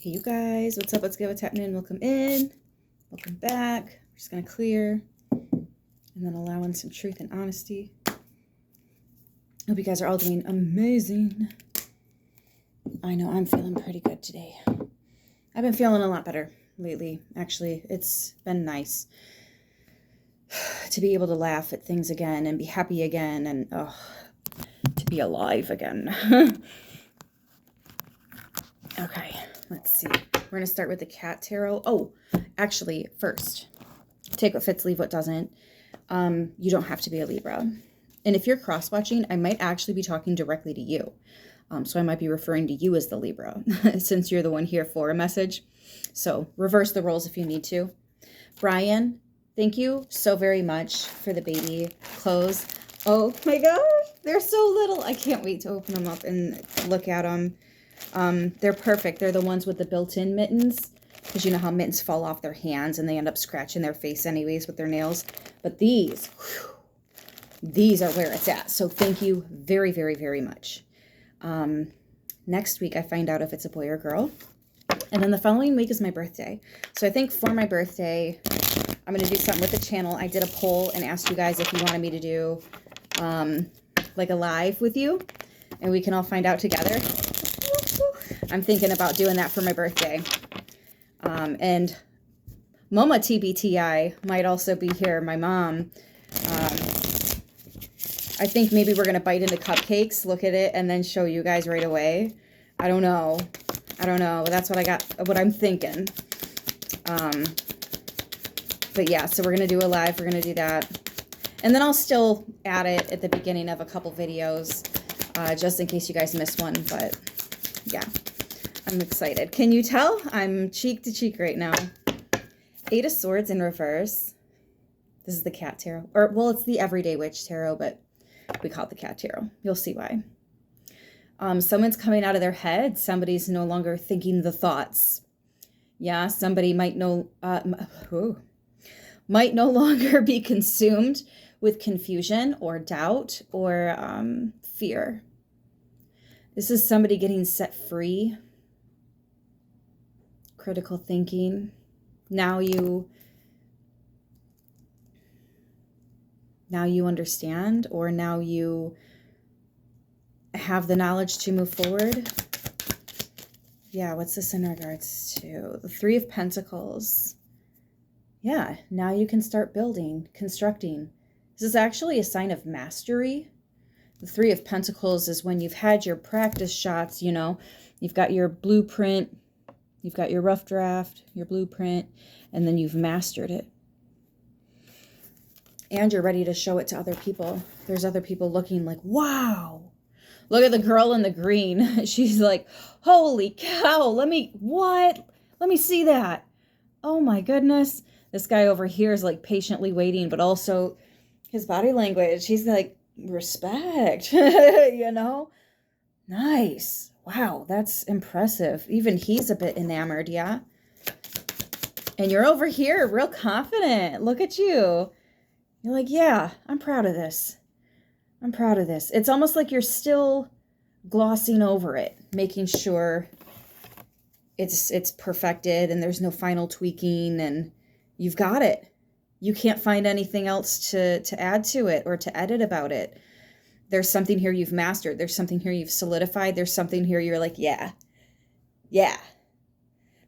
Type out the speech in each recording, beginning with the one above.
Hey, you guys, what's up? What's good? What's happening? Welcome in. Welcome back. We're just going to clear and then allow in some truth and honesty. Hope you guys are all doing amazing. I know I'm feeling pretty good today. I've been feeling a lot better lately. Actually, it's been nice to be able to laugh at things again and be happy again and to be alive again. Okay, let's see. We're going to start with the cat tarot. Oh, actually, first, take what fits, leave what doesn't. You don't have to be a Libra. And if you're cross-watching, I might actually be talking directly to you. So I might be referring to you as the Libra, since you're the one here for a message. So reverse the roles if you need to. Brian, thank you so very much for the baby clothes. Oh my gosh, they're so little. I can't wait to open them up and look at them. They're perfect. They're the ones with the built-in mittens, because you know how mittens fall off their hands and they end up scratching their face anyways with their nails. But these, whew, these are where it's at. So thank you very, very, very much. Next week, I find out if it's a boy or girl. And then the following week is my birthday. So I think for my birthday, I'm going to do something with the channel. I did a poll and asked you guys if you wanted me to do like a live with you, and we can all find out together. I'm thinking about doing that for my birthday. And Mama TBTI might also be here, my mom. I think maybe we're going to bite into cupcakes, look at it, and then show you guys right away. I don't know. That's what I'm thinking. But yeah, so we're going to do a live. We're going to do that. And then I'll still add it at the beginning of a couple videos, just in case you guys miss one. But yeah, I'm excited. Can you tell? I'm cheek to cheek right now. 8 of Swords in reverse. This is the cat tarot. Or, well, it's the Everyday Witch tarot, but we call it the cat tarot. You'll see why. Someone's coming out of their head. Somebody's no longer thinking the thoughts. Yeah, somebody might no longer be consumed with confusion or doubt or fear. This is somebody getting set free. Critical thinking. Now you understand, or now you have the knowledge to move forward. Yeah, what's this in regards to? The 3 of Pentacles. Yeah, now you can start building, constructing. This is actually a sign of mastery. The 3 of Pentacles is when you've had your practice shots, you know, you've got your blueprint, you've got your rough draft, your blueprint, and then you've mastered it. And you're ready to show it to other people. There's other people looking like, wow, look at the girl in the green. She's like, holy cow, let me see that. Oh my goodness. This guy over here is like patiently waiting, but also his body language. He's like, respect, you know? Nice. Wow, that's impressive. Even he's a bit enamored, yeah? And you're over here real confident. Look at you. You're like, yeah, I'm proud of this. I'm proud of this. It's almost like you're still glossing over it, making sure it's perfected and there's no final tweaking, and you've got it. You can't find anything else to add to it or to edit about it. There's something here you've mastered. There's something here you've solidified. There's something here you're like, yeah,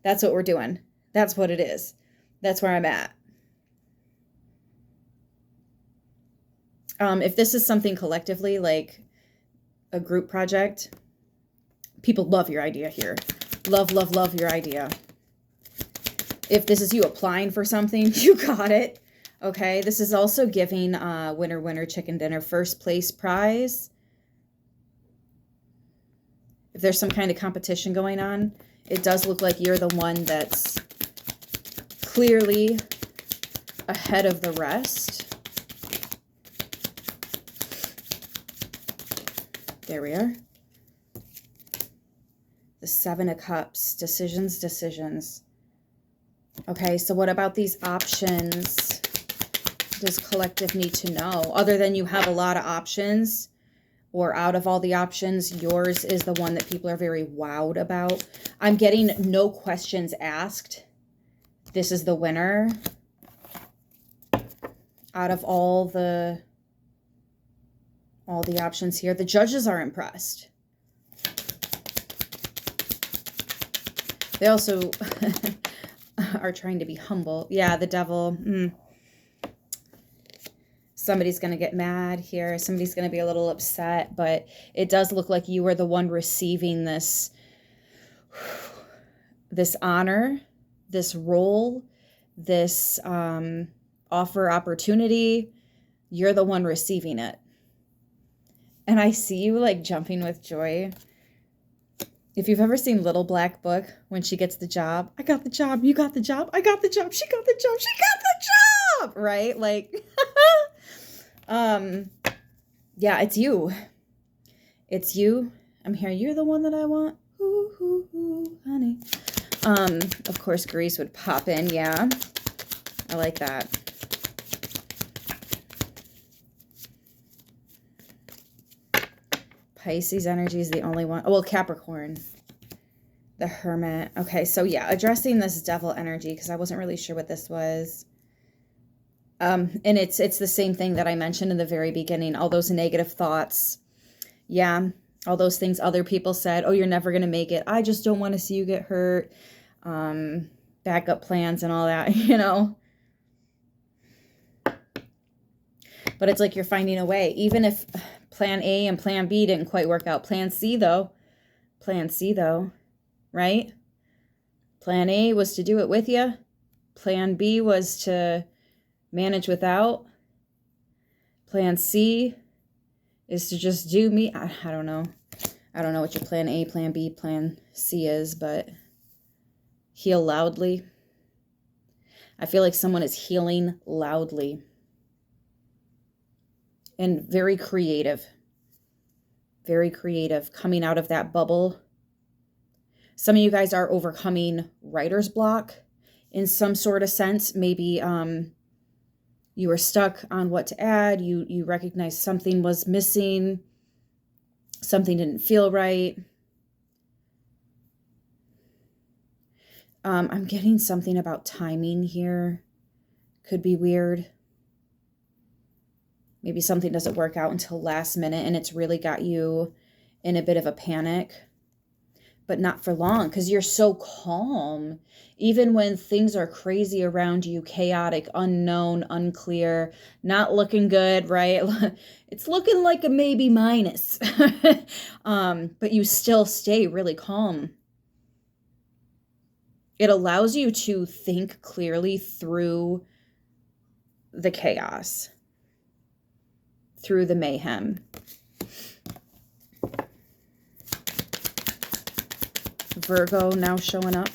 that's what we're doing. That's what it is. That's where I'm at. If this is something collectively, like a group project, people love your idea here. Love, love, love your idea. If this is you applying for something, you got it. Okay, this is also giving winner, winner, chicken dinner, first place prize. If there's some kind of competition going on, it does look like you're the one that's clearly ahead of the rest. There we are. The 7 of Cups, decisions. Okay, so what about these options does collective need to know? Other than you have a lot of options, or out of all the options, yours is the one that people are very wowed about. I'm getting no questions asked. This is the winner out of all the options here. The judges are impressed. They also are trying to be humble. Yeah, the devil. Somebody's going to get mad here. Somebody's going to be a little upset, but it does look like you are the one receiving this honor, this role, this offer, opportunity. You're the one receiving it. And I see you like jumping with joy. If you've ever seen Little Black Book, when she gets the job, I got the job, you got the job, I got the job, she got the job, she got the job, right? Like, yeah, it's you. It's you. I'm here. You're the one that I want. Ooh, ooh, ooh, honey. Of course, Grease would pop in. Yeah, I like that. Pisces energy is the only one. Oh, well, Capricorn. The Hermit. Okay, so yeah, addressing this devil energy, because I wasn't really sure what this was. And it's the same thing that I mentioned in the very beginning. All those negative thoughts. Yeah, all those things other people said. Oh, you're never going to make it. I just don't want to see you get hurt. Backup plans and all that, you know. But it's like you're finding a way. Even if plan A and plan B didn't quite work out. Plan C, though, right? Plan A was to do it with you. Plan B was to manage without. Plan C is to just do me. I don't know. I don't know what your plan A, plan B, plan C is, but heal loudly. I feel like someone is healing loudly. And very creative, coming out of that bubble. Some of you guys are overcoming writer's block in some sort of sense. Maybe you were stuck on what to add. You recognized something was missing. Something didn't feel right. I'm getting something about timing here. Could be weird. Maybe something doesn't work out until last minute and it's really got you in a bit of a panic. But not for long, because you're so calm. Even when things are crazy around you, chaotic, unknown, unclear, not looking good, right? It's looking like a maybe minus. But you still stay really calm. It allows you to think clearly through the chaos, through the mayhem. Virgo now showing up.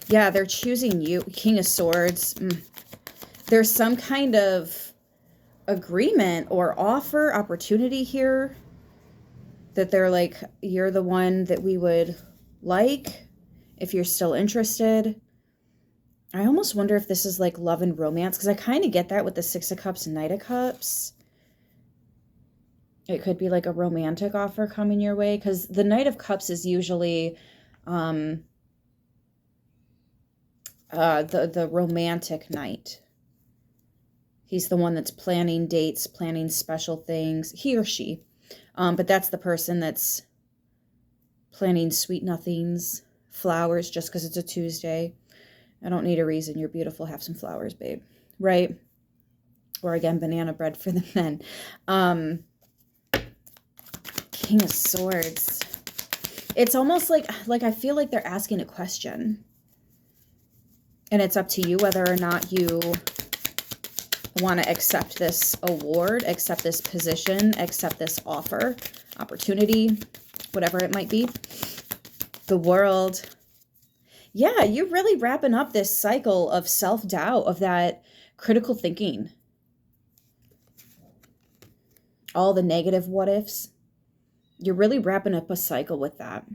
Yeah, they're choosing you. King of Swords. There's some kind of agreement or offer, opportunity here that they're like, you're the one that we would like if you're still interested. I almost wonder if this is like love and romance, because I kind of get that with the Six of Cups and Knight of Cups. It could be like a romantic offer coming your way, because the Knight of Cups is usually the romantic knight. He's the one that's planning dates, planning special things, he or she. But that's the person that's planning sweet nothings, flowers, just because it's a Tuesday. I don't need a reason. You're beautiful. Have some flowers, babe. Right? Or again, banana bread for the men. King of Swords. It's almost like I feel like they're asking a question. And it's up to you whether or not you want to accept this award, accept this position, accept this offer, opportunity, whatever it might be. The World. Yeah, you're really wrapping up this cycle of self-doubt, of that critical thinking. All the negative what ifs. You're really wrapping up a cycle with that.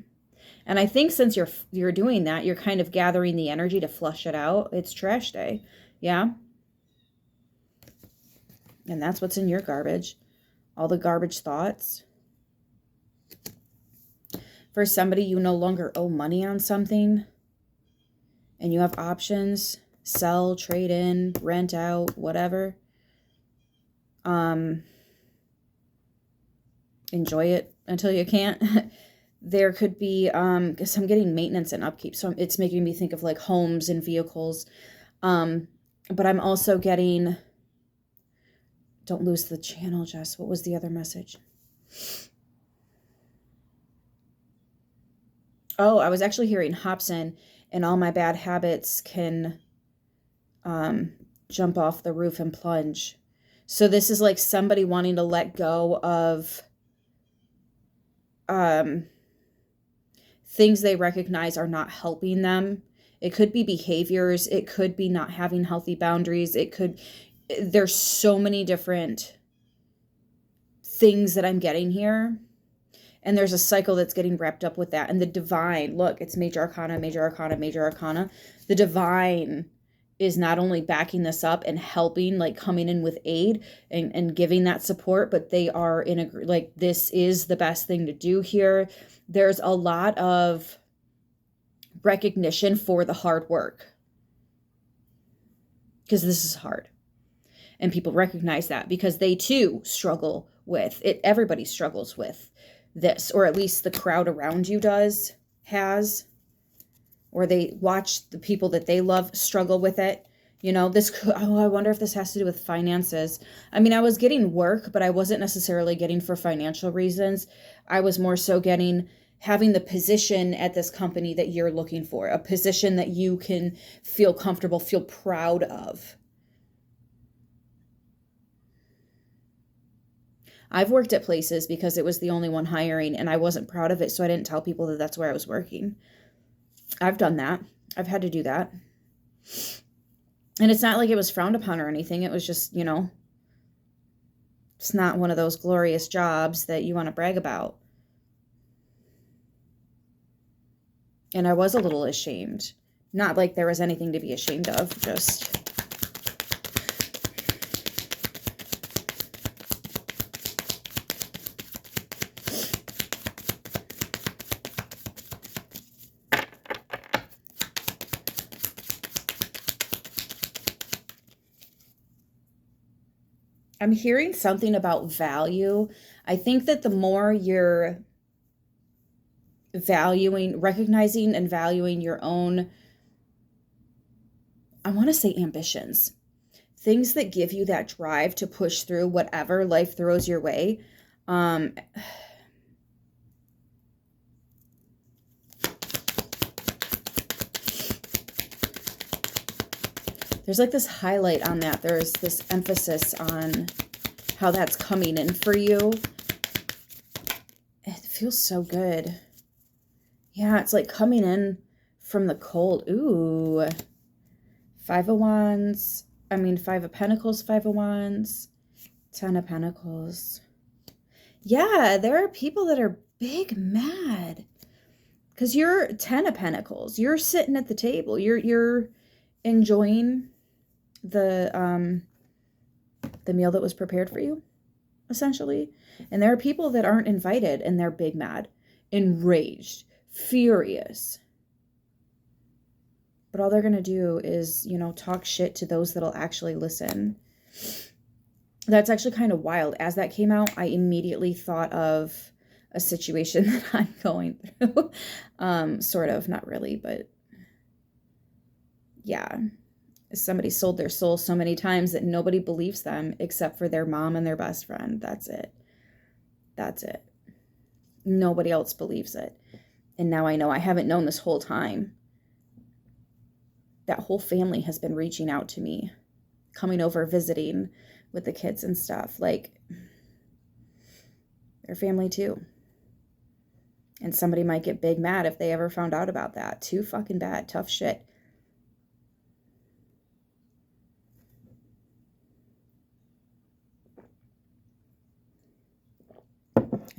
And I think since you're doing that, you're kind of gathering the energy to flush it out. It's trash day. Yeah? And that's what's in your garbage. All the garbage thoughts. For somebody, you no longer owe money on something. And you have options. Sell, trade in, rent out, whatever. Enjoy it until you can't. There could be, because I'm getting maintenance and upkeep. So it's making me think of like homes and vehicles. But I'm also getting, don't lose the channel, Jess. What was the other message? Oh, I was actually hearing Hobson, and all my bad habits can jump off the roof and plunge. So this is like somebody wanting to let go of things they recognize are not helping them. It could be behaviors. It could be not having healthy boundaries. There's so many different things that I'm getting here. And there's a cycle that's getting wrapped up with that. And the divine, look, it's major arcana, major arcana, major arcana. The divine is not only backing this up and helping, like coming in with aid and giving that support, but they are like, this is the best thing to do here. There's a lot of recognition for the hard work, because this is hard. And people recognize that because they too struggle with it. Everybody struggles with this, or at least the crowd around you has, or they watch the people that they love struggle with it. You know, I wonder if this has to do with finances. I mean, I was getting work, but I wasn't necessarily getting for financial reasons. I was more so having the position at this company that you're looking for, a position that you can feel comfortable, feel proud of. I've worked at places because it was the only one hiring and I wasn't proud of it, so I didn't tell people that that's where I was working. I've done that. I've had to do that. And it's not like it was frowned upon or anything. It was just, you know, it's not one of those glorious jobs that you want to brag about. And I was a little ashamed. Not like there was anything to be ashamed of, just... I'm hearing something about value. I think that the more you're recognizing and valuing your own, I want to say ambitions, things that give you that drive to push through whatever life throws your way. There's like this highlight on that. There's this emphasis on how that's coming in for you. It feels so good. Yeah, it's like coming in from the cold. Ooh. 5 of Wands. I mean, 5 of Pentacles, 5 of Wands, 10 of Pentacles. Yeah, there are people that are big mad. Because you're 10 of Pentacles. You're sitting at the table. You're enjoying the meal that was prepared for you, essentially. And there are people that aren't invited and they're big mad, enraged, furious. But all they're going to do is, you know, talk shit to those that'll actually listen. That's actually kind of wild. As that came out, I immediately thought of a situation that I'm going through. Sort of, not really, but yeah. Somebody sold their soul so many times that nobody believes them except for their mom and their best friend. That's it. That's it. Nobody else believes it. And now I know. I haven't known this whole time. That whole family has been reaching out to me, coming over, visiting with the kids and stuff. Like, they're family too. And somebody might get big mad if they ever found out about that. Too fucking bad. Tough shit.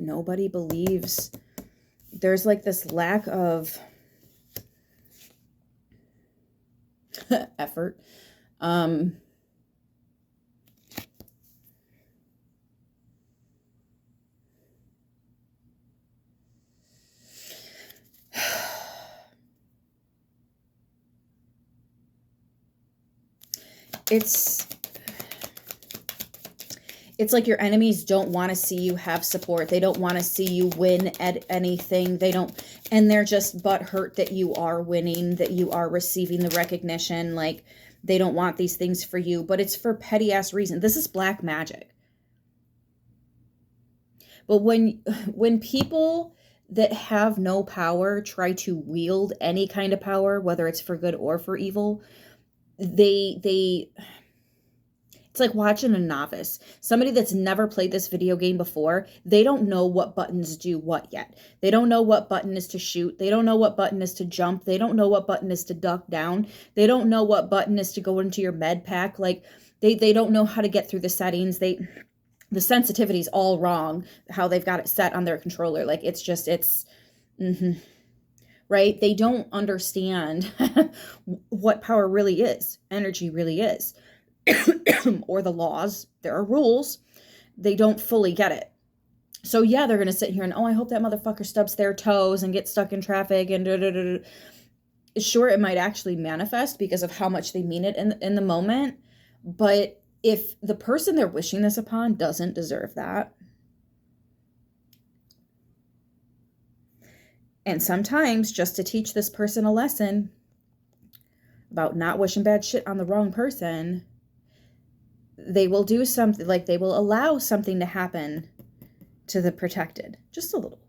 Nobody believes. There's like this lack of effort. It's like your enemies don't want to see you have support. They don't want to see you win at anything. And they're just butthurt that you are winning, that you are receiving the recognition. Like, they don't want these things for you, but it's for petty ass reason. This is black magic. But when people that have no power try to wield any kind of power, whether it's for good or for evil, it's like watching a novice, somebody that's never played this video game before. They don't know what buttons do what yet. They don't know what button is to shoot. They don't know what button is to jump. They don't know what button is to duck down. They don't know what button is to go into your med pack. Like, they don't know how to get through the settings. The sensitivity is all wrong, how they've got it set on their controller. Like, right? They don't understand what power really is, energy really is, or the laws. There are rules. They don't fully get it. So yeah, they're going to sit here and, oh, I hope that motherfucker stubs their toes and gets stuck in traffic and da-da-da-da. Sure, it might actually manifest because of how much they mean it in the moment. But if the person they're wishing this upon doesn't deserve that, and sometimes just to teach this person a lesson about not wishing bad shit on the wrong person, they will do something, like they will allow something to happen to the protected, just a little.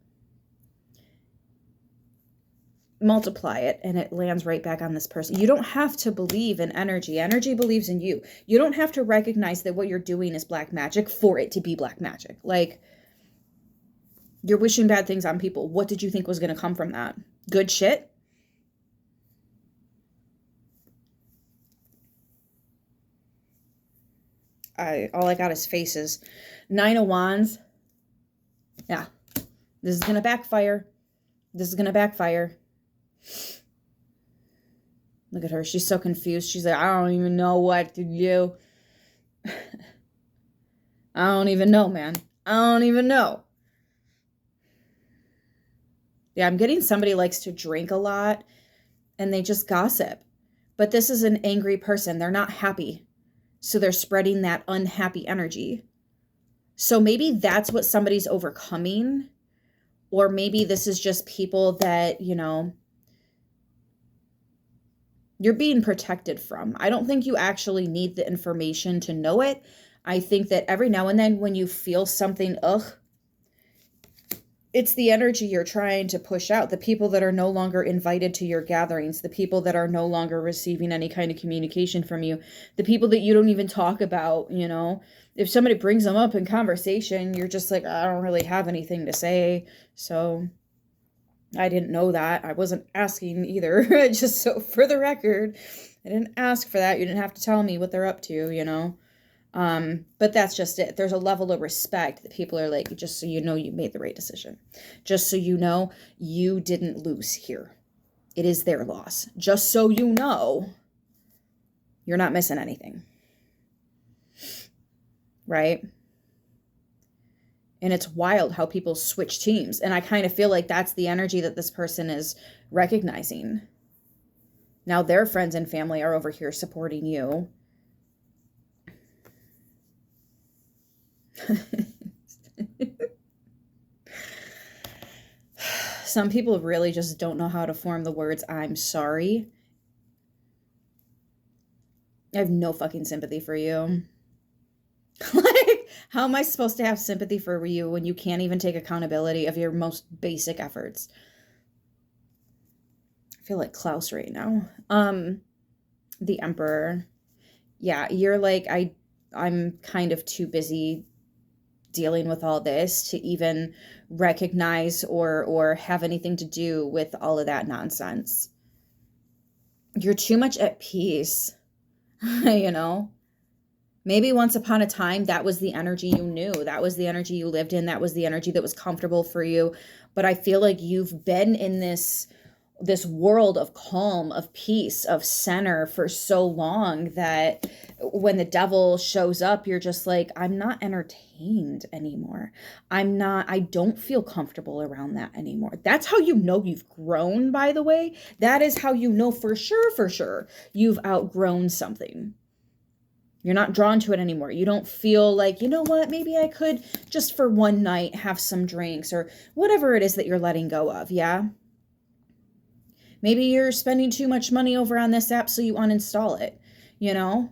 Multiply it and it lands right back on this person. You don't have to believe in energy. Energy believes in you. You don't have to recognize that what you're doing is black magic for it to be black magic. Like, you're wishing bad things on people. What did you think was going to come from that? Good shit? All I got is faces. 9 of Wands. Yeah. This is going to backfire. This is going to backfire. Look at her. She's so confused. She's like, I don't even know what to do. I don't even know, man. I don't even know. Yeah, I'm getting somebody likes to drink a lot and they just gossip. But this is an angry person. They're not happy. So they're spreading that unhappy energy. So maybe that's what somebody's overcoming. Or maybe this is just people that, you know, you're being protected from. I don't think you actually need the information to know it. I think that every now and then when you feel something, it's the energy you're trying to push out. The people that are no longer invited to your gatherings, the people that are no longer receiving any kind of communication from you, the people that you don't even talk about, you know. If somebody brings them up in conversation, you're just like, I don't really have anything to say. So I didn't know that. I wasn't asking either. Just so for the record, I didn't ask for that. You didn't have to tell me what they're up to, you know. But that's just it. There's a level of respect that people are like, just so you know, you made the right decision. Just so you know, you didn't lose here. It is their loss. Just so you know, you're not missing anything. Right? And it's wild how people switch teams. And I kind of feel like that's the energy that this person is recognizing. Now their friends and family are over here supporting you. Some people really just don't know how to form the words, I'm sorry. I have no fucking sympathy for you. Like, how am I supposed to have sympathy for you when you can't even take accountability of your most basic efforts? I feel like Klaus right now. The Emperor. Yeah, you're like, I'm kind of too busy dealing with all this to even recognize or have anything to do with all of that nonsense. You're too much at peace, you know? Maybe once upon a time, that was the energy you knew. That was the energy you lived in. That was the energy that was comfortable for you. But I feel like you've been in this this world of calm, of peace, of center for so long that when the devil shows up, you're just like, I'm not entertained anymore. I don't feel comfortable around that anymore. That's how you know you've grown, by the way. That is how you know for sure, you've outgrown something. You're not drawn to it anymore. You don't feel like, you know what, maybe I could just for one night have some drinks or whatever it is that you're letting go of, yeah? Maybe you're spending too much money over on this app, so you uninstall it, you know?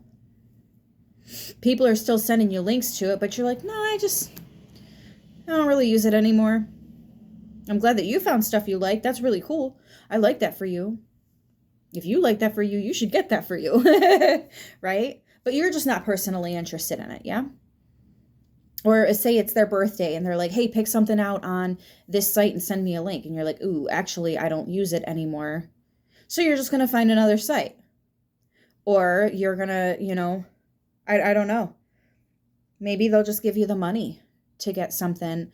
People are still sending you links to it, but you're like, no, I don't really use it anymore. I'm glad that you found stuff you like. That's really cool. I like that for you. If you like that for you, you should get that for you, right? But you're just not personally interested in it, yeah? Or say it's their birthday and they're like, hey, pick something out on this site and send me a link. And you're like, ooh, actually, I don't use it anymore. So you're just going to find another site. Or you're going to, you know, I don't know. Maybe they'll just give you the money to get something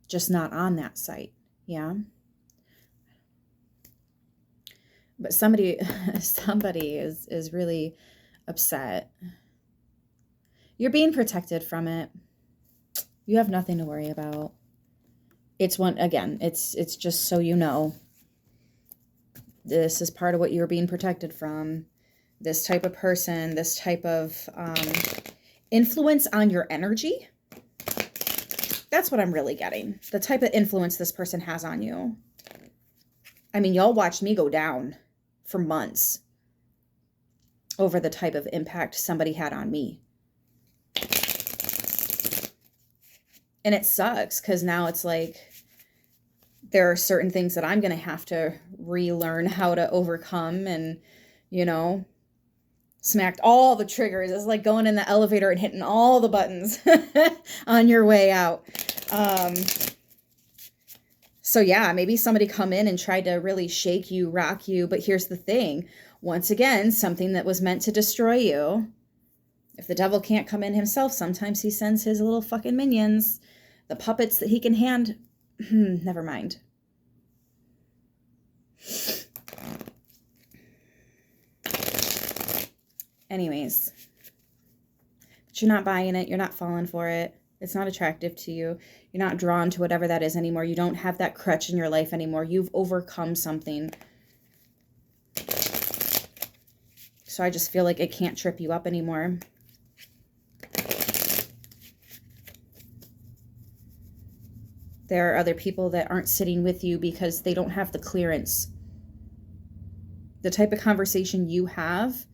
just not on that site. Yeah. But somebody is really upset. You're being protected from it. You have nothing to worry about. It's just so you know. This is part of what you're being protected from. This type of person, this type of influence on your energy. That's what I'm really getting. The type of influence this person has on you. I mean, y'all watched me go down for months over the type of impact somebody had on me. And it sucks because now it's like there are certain things that I'm going to have to relearn how to overcome and, you know, smacked all the triggers. It's like going in the elevator and hitting all the buttons on your way out. So yeah, maybe somebody come in and tried to really shake you, rock you. But here's the thing. Once again, something that was meant to destroy you. If the devil can't come in himself, sometimes he sends his little fucking minions, the puppets that he can hand. Never mind. Anyways, but you're not buying it. You're not falling for it. It's not attractive to you. You're not drawn to whatever that is anymore. You don't have that crutch in your life anymore. You've overcome something. So I just feel like it can't trip you up anymore. There are other people that aren't sitting with you because they don't have the clearance. The type of conversation you have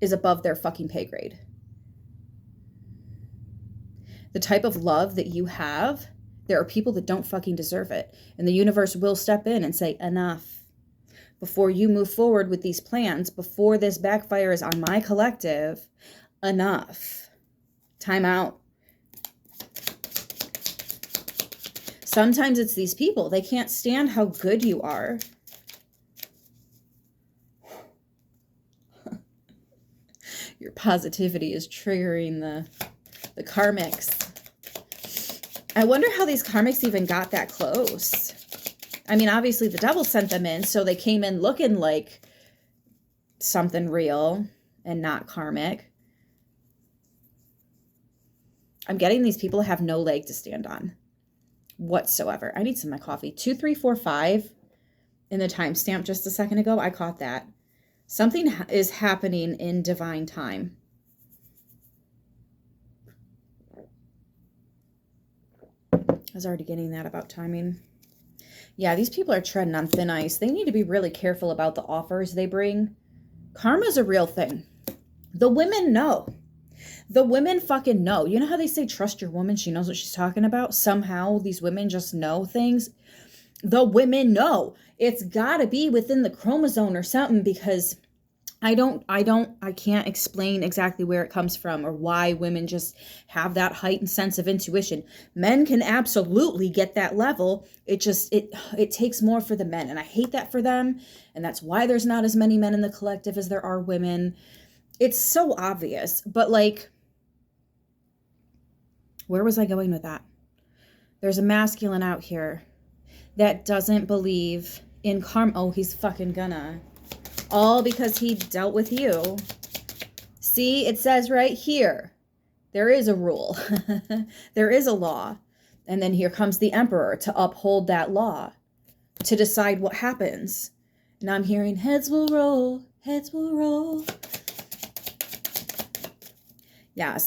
is above their fucking pay grade. The type of love that you have, there are people that don't fucking deserve it. And the universe will step in and say, enough. Before you move forward with these plans, before this backfires on my collective, enough. Time out. Sometimes it's these people. They can't stand how good you are. Your positivity is triggering the karmics. I wonder how these karmics even got that close. I mean, obviously the devil sent them in, so they came in looking like something real and not karmic. I'm getting these people have no leg to stand on whatsoever. I need some of my coffee. 2345 in the timestamp just a second ago. I caught that. Something is happening in divine time. I was already getting that about timing. Yeah, these people are treading on thin ice. They need to be really careful about the offers they bring. Karma's a real thing. The women know. The women fucking know. You know how they say trust your woman? She knows what she's talking about. Somehow these women just know things. The women know. It's got to be within the chromosome or something, because I can't explain exactly where it comes from or why women just have that heightened sense of intuition. Men can absolutely get that level. It takes more for the men. And I hate that for them. And that's why there's not as many men in the collective as there are women. It's so obvious. But like, where was I going with that? There's a masculine out here that doesn't believe in karma. Oh, he's fucking gonna. All because he dealt with you. See, it says right here, there is a rule. There is a law. And then here comes the emperor to uphold that law, to decide what happens. And I'm hearing heads will roll, heads will roll. Yeah,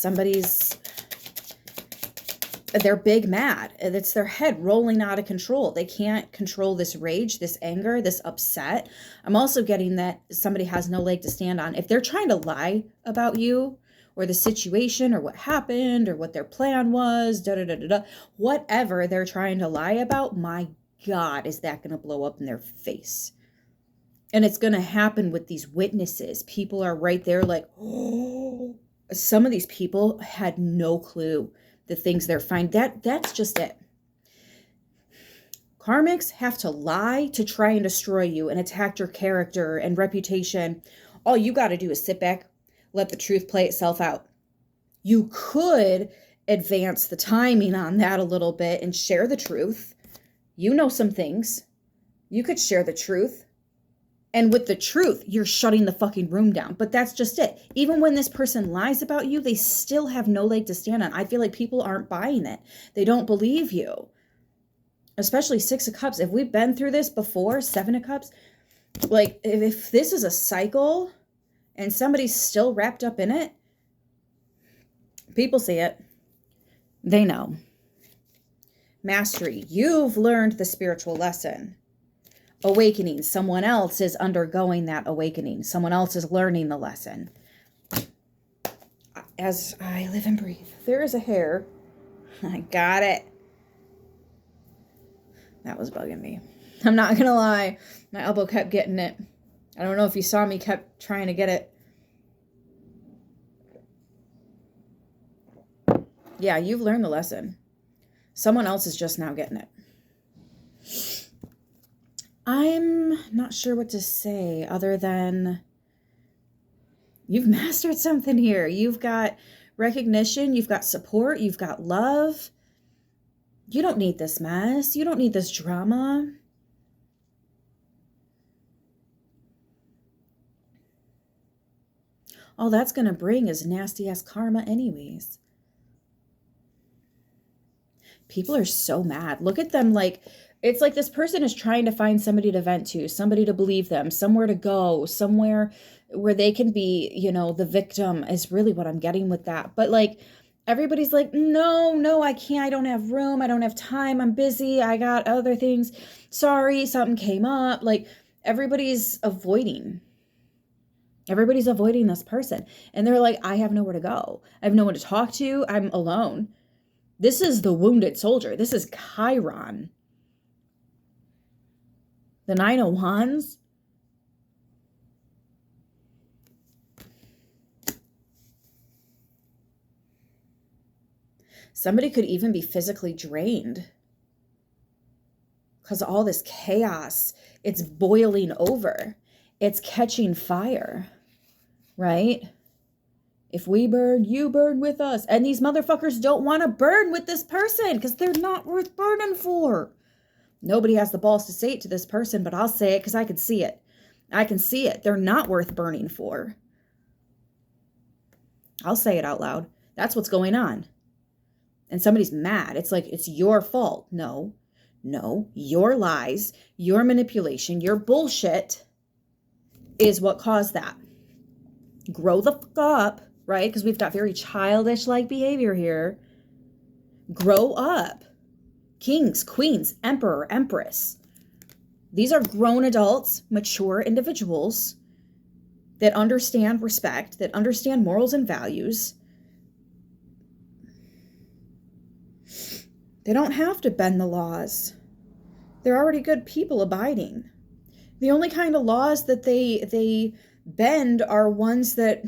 they're big mad. It's their head rolling out of control. They can't control this rage, this anger, this upset. I'm also getting that somebody has no leg to stand on. If they're trying to lie about you or the situation or what happened or what their plan was, whatever they're trying to lie about, my God, is that going to blow up in their face? And it's going to happen with these witnesses. People are right there like, oh, some of these people had no clue the things they're finding. That's just it. Karmics have to lie to try and destroy you and attack your character and reputation. All you got to do is sit back, let the truth play itself out. You could advance the timing on that a little bit and share the truth. You know some things. You could share the truth. And with the truth, you're shutting the fucking room down. But that's just it. Even when this person lies about you, they still have no leg to stand on. I feel like people aren't buying it. They don't believe you. Especially 6 of Cups. If we've been through this before, 7 of Cups, like if this is a cycle and somebody's still wrapped up in it, people see it. They know. Mastery. You've learned the spiritual lesson. Awakening. Someone else is undergoing that awakening. Someone else is learning the lesson. As I live and breathe. There is a hair. I got it. That was bugging me. I'm not going to lie. My elbow kept getting it. I don't know if you saw me kept trying to get it. Yeah, you've learned the lesson. Someone else is just now getting it. I'm not sure what to say other than you've mastered something here. You've got recognition, you've got support, you've got love. You don't need this mess. You don't need this drama. All that's going to bring is nasty ass karma anyways. People are so mad. Look at them like, it's like this person is trying to find somebody to vent to, somebody to believe them, somewhere to go, somewhere where they can be, you know, the victim is really what I'm getting with that. But like, everybody's like, no, I can't. I don't have room. I don't have time. I'm busy. I got other things. Sorry, something came up. Like everybody's avoiding this person. And they're like, I have nowhere to go. I have no one to talk to. I'm alone. This is the wounded soldier. This is Chiron. The 9 of Wands. Somebody could even be physically drained because all this chaos, it's boiling over. It's catching fire, right? If we burn, you burn with us. And these motherfuckers don't want to burn with this person because they're not worth burning for. Nobody has the balls to say it to this person, but I'll say it because I can see it. I can see it. They're not worth burning for. I'll say it out loud. That's what's going on. And somebody's mad. It's like, it's your fault. No, your lies, your manipulation, your bullshit is what caused that. Grow the fuck up, right? Because we've got very childish-like behavior here. Grow up. Kings, queens, emperor, empress. These are grown adults, mature individuals that understand respect, that understand morals and values. They don't have to bend the laws. They're already good people abiding. The only kind of laws that they bend are ones that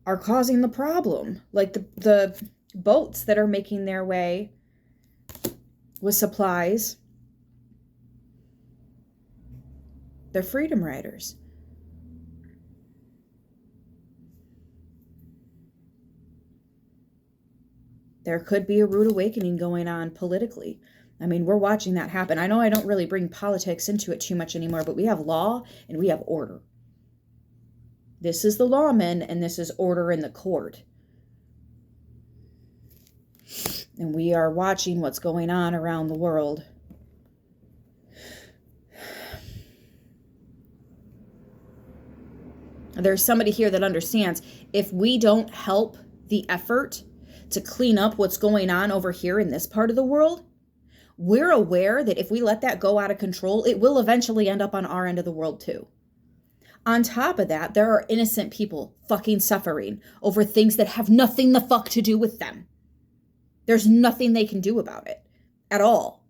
are causing the problem, like the boats that are making their way with supplies. They're freedom riders. There could be a rude awakening going on politically. I mean, we're watching that happen. I know I don't really bring politics into it too much anymore, but we have law and we have order. This is the lawmen and this is order in the court. And we are watching what's going on around the world. There's somebody here that understands if we don't help the effort to clean up what's going on over here in this part of the world, we're aware that if we let that go out of control, it will eventually end up on our end of the world too. On top of that, there are innocent people fucking suffering over things that have nothing the fuck to do with them. There's nothing they can do about it at all.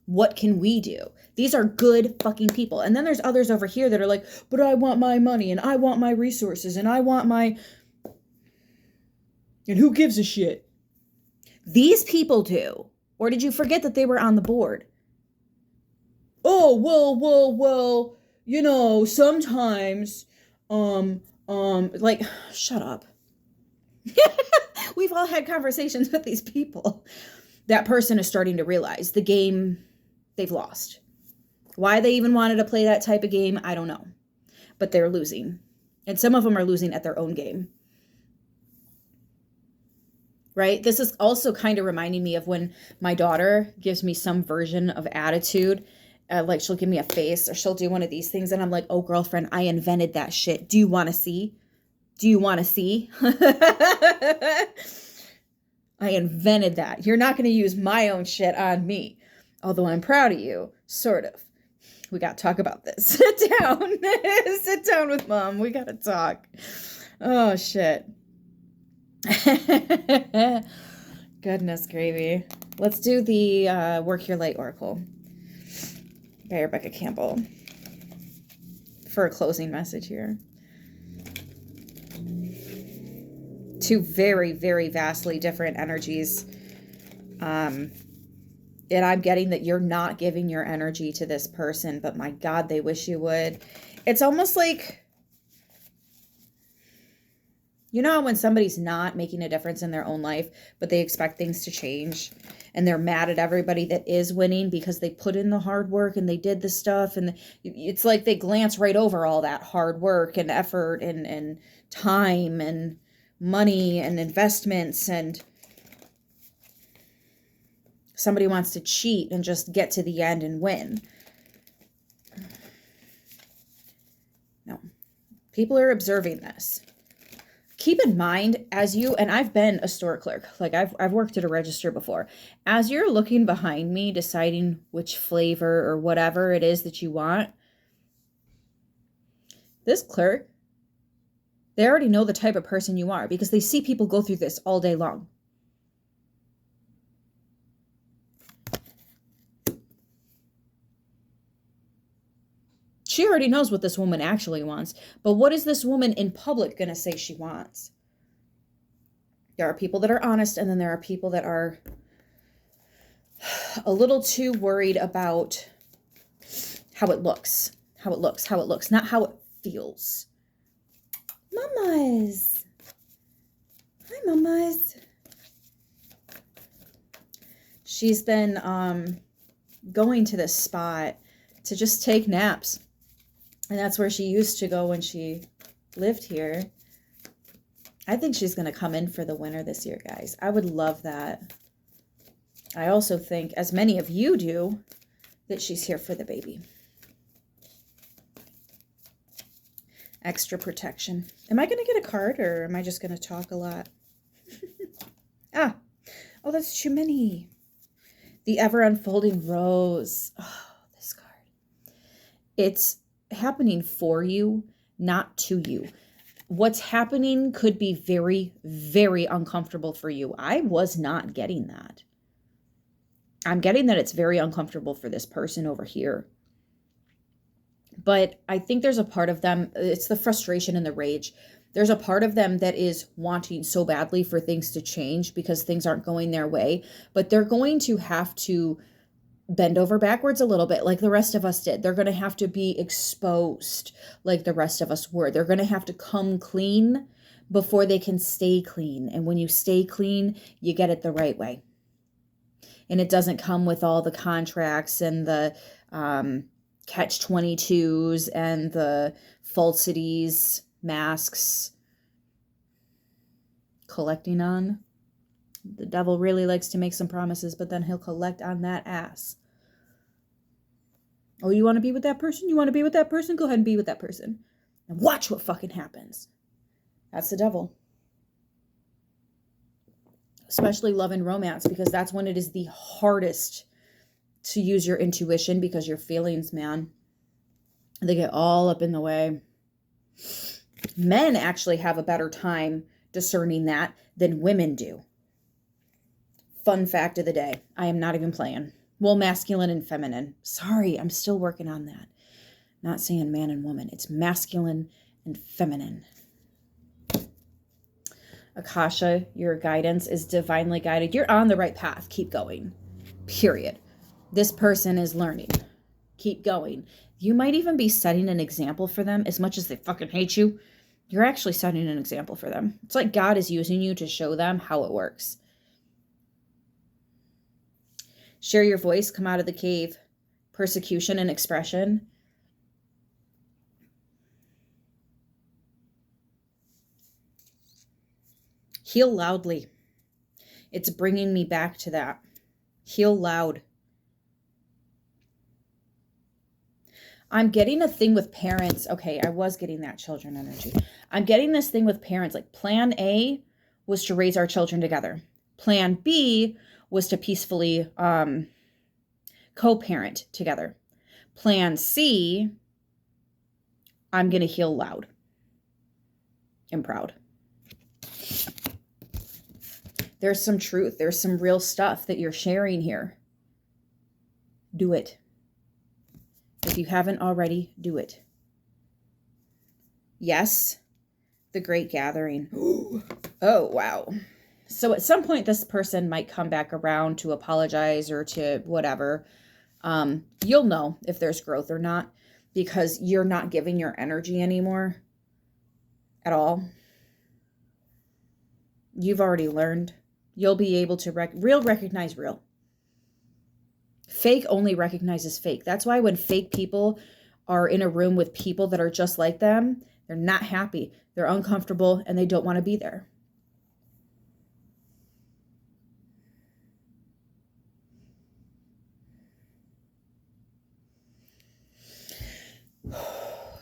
What can we do? These are good fucking people. And then there's others over here that are like, but I want my money and I want my resources and I want my... And who gives a shit? These people do. Or did you forget that they were on the board? Oh, well, you know, sometimes, like, shut up. We've all had conversations with these people. That person is starting to realize the game they've lost. Why they even wanted to play that type of game, I don't know. But they're losing. And some of them are losing at their own game. Right? This is also kind of reminding me of when my daughter gives me some version of attitude. Like she'll give me a face or she'll do one of these things. And I'm like, oh, girlfriend, I invented that shit. Do you want to see? Do you want to see? I invented that. You're not going to use my own shit on me. Although I'm proud of you. Sort of. We got to talk about this. Sit down. Sit down with mom. We got to talk. Oh, shit. Goodness gravy. Let's do the Work Your Light Oracle by Rebecca Campbell for a closing message here. Two very, very vastly different energies. And I'm getting that you're not giving your energy to this person, but my God, they wish you would. It's almost like, you know, when somebody's not making a difference in their own life, but they expect things to change and they're mad at everybody that is winning because they put in the hard work and they did the stuff. And it's like they glance right over all that hard work and effort and time and money and investments, and somebody wants to cheat and just get to the end and win. No. People are observing this. Keep in mind, as you, and I've been a store clerk, like I've worked at a register before. As you're looking behind me, deciding which flavor or whatever it is that you want, this clerk, they already know the type of person you are because they see people go through this all day long. She already knows what this woman actually wants, but what is this woman in public going to say she wants? There are people that are honest, and then there are people that are a little too worried about how it looks, not how it feels. Mamas. Hi, mamas. She's been going to this spot to just take naps. And that's where she used to go when she lived here. I think she's going to come in for the winter this year, guys. I would love that. I also think, as many of you do, that she's here for the baby. Extra protection. Am I going to get a card, or am I just going to talk a lot? Oh, that's too many. The ever unfolding rose. Oh, this card. It's happening for you, not to you. What's happening could be very, very uncomfortable for you. I was not getting that. I'm getting that it's very uncomfortable for this person over here. But I think there's a part of them, it's the frustration and the rage. There's a part of them that is wanting so badly for things to change because things aren't going their way, but they're going to have to bend over backwards a little bit like the rest of us did. They're going to have to be exposed like the rest of us were. They're going to have to come clean before they can stay clean. And when you stay clean, you get it the right way. And it doesn't come with all the contracts and the catch-22s and the falsities, masks, collecting on. The devil really likes to make some promises, but then he'll collect on that ass. Oh, you want to be with that person? You want to be with that person? Go ahead and be with that person. And watch what fucking happens. That's the devil. Especially love and romance, because that's when it is the hardest to use your intuition, because your feelings, man, they get all up in the way. Men actually have a better time discerning that than women do. Fun fact of the day. I am not even playing. Well, masculine and feminine. Sorry, I'm still working on that. Not saying man and woman. It's masculine and feminine. Akasha, your guidance is divinely guided. You're on the right path. Keep going. Period. This person is learning. Keep going. You might even be setting an example for them. As much as they fucking hate you, you're actually setting an example for them. It's like God is using you to show them how it works. Share your voice. Come out of the cave. Persecution and expression. Heal loudly. It's bringing me back to that. Heal loud. I'm getting a thing with parents. Okay, I was getting that children energy. I'm getting this thing with parents. Like plan A was to raise our children together. Plan B was to peacefully co-parent together. Plan C, I'm going to heal loud and proud. There's some truth. There's some real stuff that you're sharing here. Do it. If you haven't already, do it. Yes, the great gathering. Oh, wow. So at some point, this person might come back around to apologize or to whatever. You'll know if there's growth or not, because you're not giving your energy anymore at all. You've already learned. You'll be able to recognize real. Fake only recognizes fake. That's why when fake people are in a room with people that are just like them, they're not happy, they're uncomfortable, and they don't want to be there.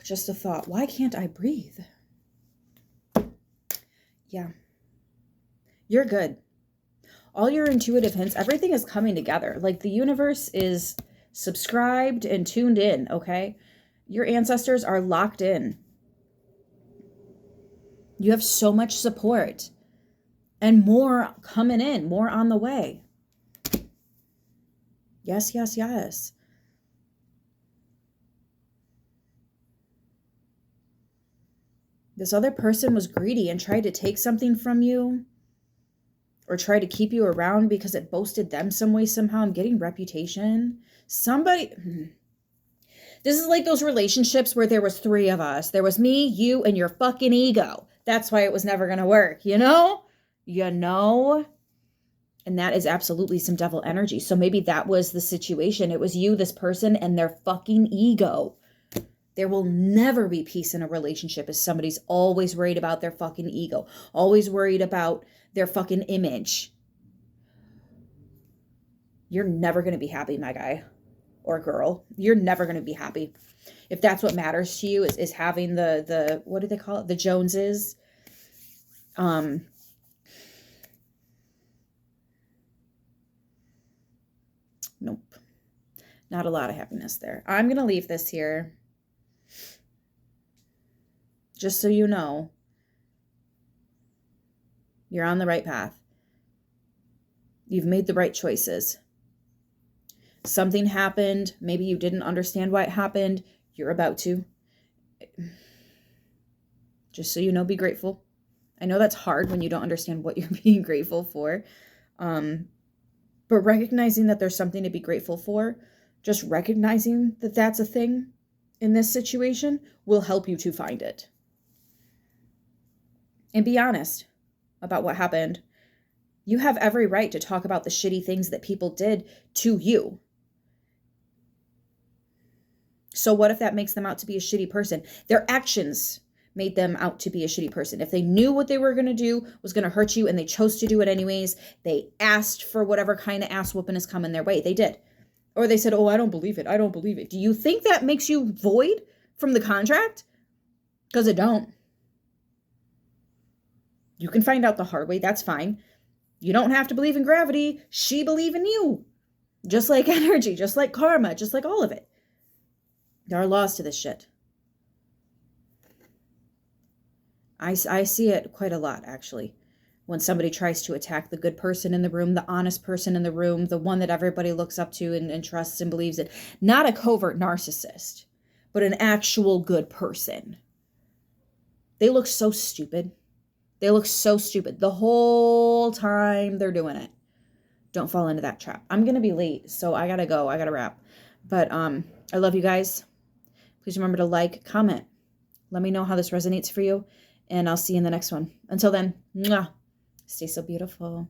Just a thought. Why can't I breathe? Yeah. You're good. All your intuitive hints, everything is coming together. Like the universe is subscribed and tuned in, okay? Your ancestors are locked in. You have so much support and more coming in, more on the way. Yes, yes, yes. This other person was greedy and tried to take something from you, or try to keep you around because it boasted them some way, somehow. I'm getting reputation. Somebody, this is like those relationships where there was 3 of us. There was me, you, and your fucking ego. That's why it was never going to work, you know? You know? And that is absolutely some devil energy. So maybe that was the situation. It was you, this person, and their fucking ego. There will never be peace in a relationship if somebody's always worried about their fucking ego, always worried about their fucking image. You're never going to be happy, my guy or girl. You're never going to be happy. If that's what matters to you is having the what do they call it? The Joneses. Nope. Not a lot of happiness there. I'm going to leave this here. Just so you know, you're on the right path. You've made the right choices. Something happened. Maybe you didn't understand why it happened. You're about to. Just so you know, be grateful. I know that's hard when you don't understand what you're being grateful for. But recognizing that there's something to be grateful for, just recognizing that that's a thing in this situation will help you to find it. And be honest about what happened You have every right to talk about the shitty things that people did to you. So what if that makes them out to be a shitty person? Their actions made them out to be a shitty person. If they knew what they were going to do was going to hurt you and they chose to do it anyways, they asked for whatever kind of ass whooping is coming their way. They did. Or they said, oh, I don't believe it. I don't believe it. Do you think that makes you void from the contract? Because it don't. You can find out the hard way. That's fine. You don't have to believe in gravity. She believe in you. Just like energy, just like karma, just like all of it. There are laws to this shit. I see it quite a lot, actually. When somebody tries to attack the good person in the room, the honest person in the room, the one that everybody looks up to and trusts and believes in. Not a covert narcissist, but an actual good person. They look so stupid. They look so stupid the whole time they're doing it. Don't fall into that trap. I'm going to be late, so I got to go. I got to wrap. But I love you guys. Please remember to like, comment. Let me know how this resonates for you. And I'll see you in the next one. Until then, mwah, stay so beautiful.